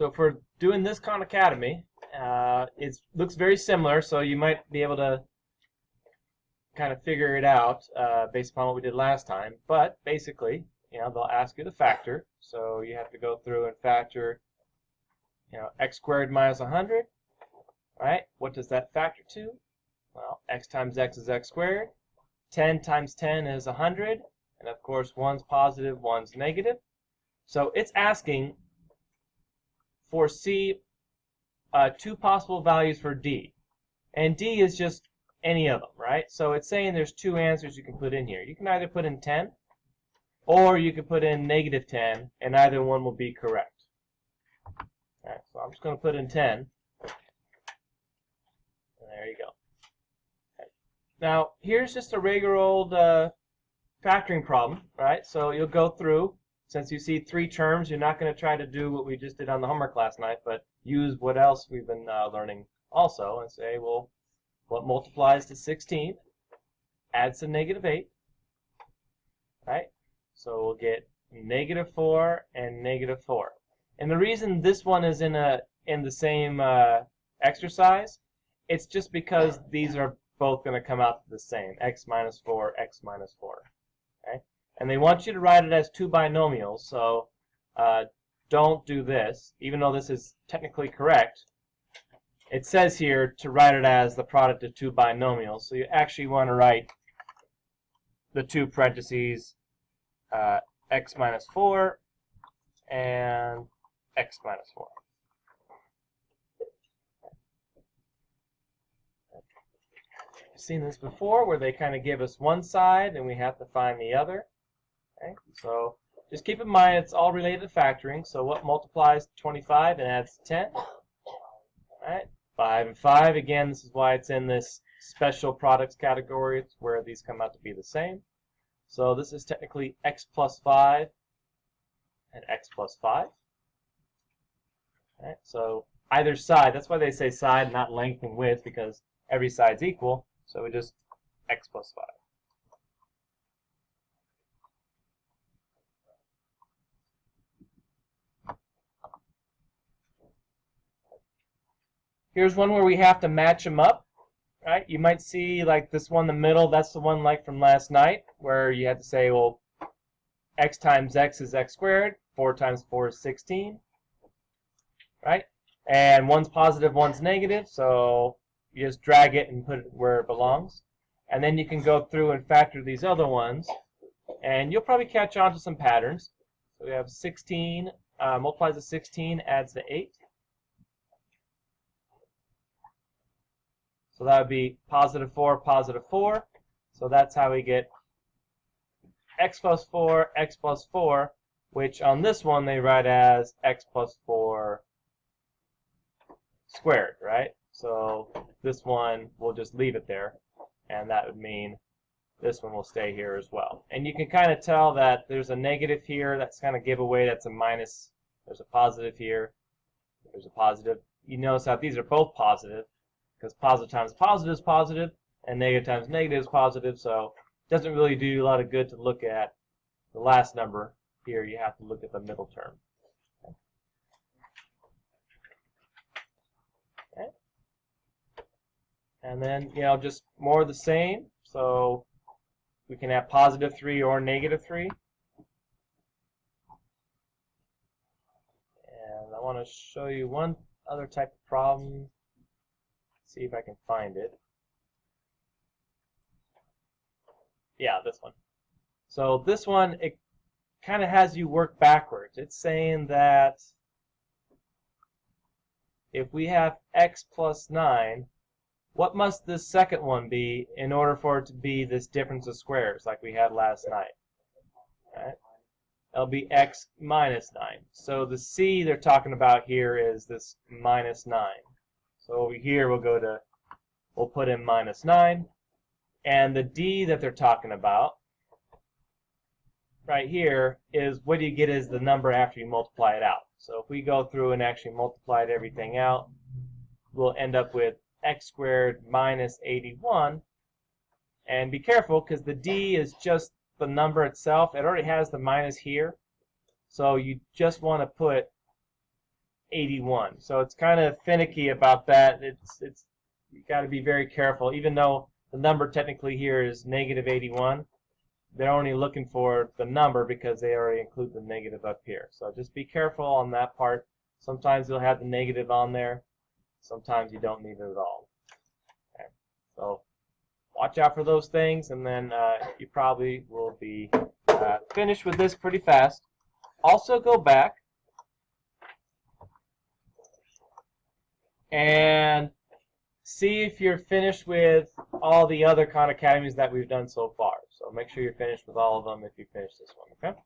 So for doing this Khan Academy, it looks very similar, so you might be able to kind of figure it out based upon what we did last time. But basically, they'll ask you to factor. So you have to go through and factor, x squared minus 100, right? What does that factor to? Well, x times x is x squared. 10 times 10 is 100. And of course, one's positive, one's negative. So it's asking for C, two possible values for D. And D is just any of them, right? So it's saying there's two answers you can put in here. You can either put in 10, or you can put in negative 10, and either one will be correct. All right, so I'm just going to put in 10. And there you go. Okay. Now, here's just a regular old factoring problem, right? So you'll go through. Since you see three terms, you're not going to try to do what we just did on the homework last night, but use what else we've been learning also and say, well, what multiplies to 16 adds to negative 8, right? So we'll get negative 4 and negative 4. And the reason this one is in the same exercise, it's just because these are both going to come out the same, x minus 4, x minus 4. Okay? And they want you to write it as two binomials, so don't do this, even though this is technically correct. It says here to write it as the product of two binomials, so you actually want to write the two parentheses x minus 4 and x minus 4. I've seen this before where they kind of give us one side and we have to find the other. Okay? So just keep in mind it's all related to factoring. So what multiplies to 25 and adds to 10? All right? 5 and 5, again, this is why it's in this special products category. It's where these come out to be the same. So this is technically x plus 5 and x plus 5. Right, so either side, that's why they say side, not length and width, because every side's equal. So we just x plus 5. Here's one where we have to match them up, right? You might see like this one in the middle, that's the one like from last night, where you had to say, well, x times x is x squared, 4 times 4 is 16, right? And one's positive, one's negative, so you just drag it and put it where it belongs. And then you can go through and factor these other ones, and you'll probably catch on to some patterns. So we have 16, multiplies to 16, adds to 8. So that would be positive 4, positive 4. So that's how we get x plus 4, x plus 4, which on this one they write as x plus 4 squared, right? So this one, we'll just leave it there, and that would mean this one will stay here as well. And you can kind of tell that there's a negative here, that's kind of giveaway, that's a minus. There's a positive here, there's a positive. You notice how these are both positive, because positive times positive is positive, and negative times negative is positive, so it doesn't really do you a lot of good to look at the last number here. You have to look at the middle term. Okay. And then, just more of the same. So we can have positive 3 or negative 3. And I want to show you one other type of problem. See if I can find it. Yeah, this one. So this one, it kind of has you work backwards. It's saying that if we have x plus 9, what must this second one be in order for it to be this difference of squares like we had last night? Right? It'll be x minus 9. So the c they're talking about here is this minus 9. So over here we'll put in minus 9. And the d that they're talking about right here is what do you get as the number after you multiply it out. So if we go through and actually multiply everything out, we'll end up with x squared minus 81. And be careful, because the d is just the number itself. It already has the minus here. So you just want to put 81. So it's kind of finicky about that. It's you got to be very careful. Even though the number technically here is negative 81, they're only looking for the number because they already include the negative up here. So just be careful on that part. Sometimes you'll have the negative on there. Sometimes you don't need it at all. Okay. So watch out for those things, and then you probably will be finished with this pretty fast. Also go back and see if you're finished with all the other Khan Academies that we've done so far. So make sure you're finished with all of them if you finish this one, okay?